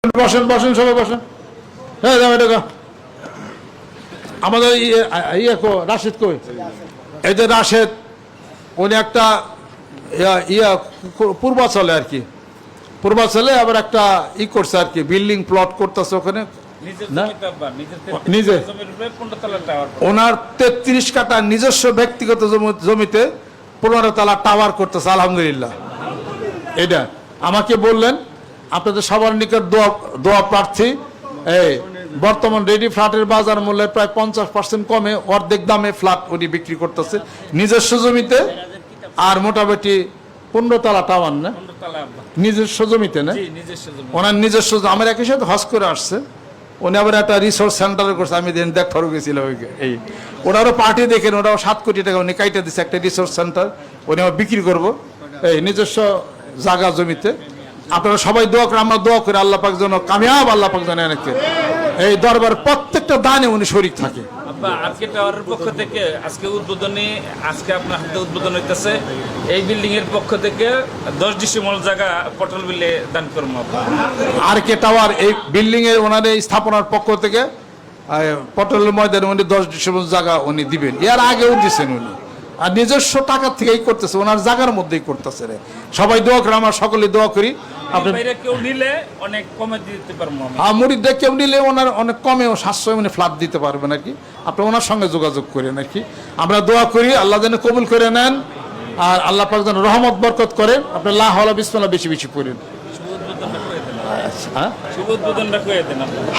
বসেন বসেন সবাই বসেন। হ্যাঁ এটা আমাদের রাশেদ কই? এই যে রাশেদ, উনি একটা পূর্বাচলে আর কি, পূর্বাচলে আবার একটা করছে আর কি, বিল্ডিং প্লট করতেছে ওখানে নিজে। ওনার 33 কাঠা নিজস্ব ব্যক্তিগত জমিতে 15 তলা টাওয়ার করতেছে। আলহামদুলিল্লাহ। এটা আমাকে বললেন আপনাদের সবার নিকট দোয়া প্রার্থী। এই বর্তমান রেডি ফ্ল্যাটের বাজার মূল্যে প্রায় 50% কমে অর্ধেক দামে ফ্ল্যাট উনি বিক্রি করতেছে নিজস্ব জমিতে। আর মোটামুটি 15 তলা টাওয়ার না, নিজস্ব জমিতে না, ওনার নিজস্ব। আমার একই সাথে হজ করে আসছে উনি, আবার একটা রিসোর্স সেন্টার করছে। আমি দিন দেখ ফরক গেছিলাম। এই ওনারও পার্টি দেখেন, ওরাও 7 কোটি টাকা উনি কাইটা দিচ্ছে একটা রিসোর্স সেন্টার, উনি আবার বিক্রি করবো এই নিজস্ব জায়গা জমিতে। আপনারা সবাই দোয়া করে, আমরা দোয়া করি আল্লাহ পাক যেন কামিয়াব, আল্লাহ পাক যেন এনেকে এই দরবার প্রত্যেকটা দানে উনি শরীক থাকে। আজকে টাওয়ারের পক্ষ থেকে আজকে উদ্বোধনী, আজকে আপনার হাতে উদ্বোধন হইতেছে। এই বিল্ডিং এর পক্ষ থেকে 10 ডিসিমল জায়গা পটল বিলে দান করবো। আর কে টাওয়ার এই বিল্ডিং এর ওনার এই স্থাপনার পক্ষ থেকে পটলের ময়দানে উনি 10 ডিসিমল জায়গা উনি দিবেন। এর আগেও দিচ্ছেন উনি, আর নিজস্ব টাকার থেকেই করতেছে, ওনার জায়গার মধ্যেই করতেছে। সবাই দোয়া করে, আমরা সকলে দোয়া করি। আপনি কেউ নিলে অনেক কমে দিতে পারবো। হ্যাঁ, মুরিদদের কেউ নিলে ওনার অনেক কমেও সাশ্রয় উনি ফ্ল্যাট দিতে পারবেন আর কি। আপনি ওনার সঙ্গে যোগাযোগ করেন আর কি। আমরা দোয়া করি আল্লাহ যেন কবুল করে নেন, আর আল্লাহ পাক যেন রহমত বরকত করেন। আপনি লা হাওলা বিসমিল্লাহ বেশি বেশি পড়েন।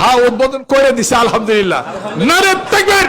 হ্যাঁ, উদ্বোধন করে দিছে আলহামদুলিল্লাহ। নারে তাকবীর।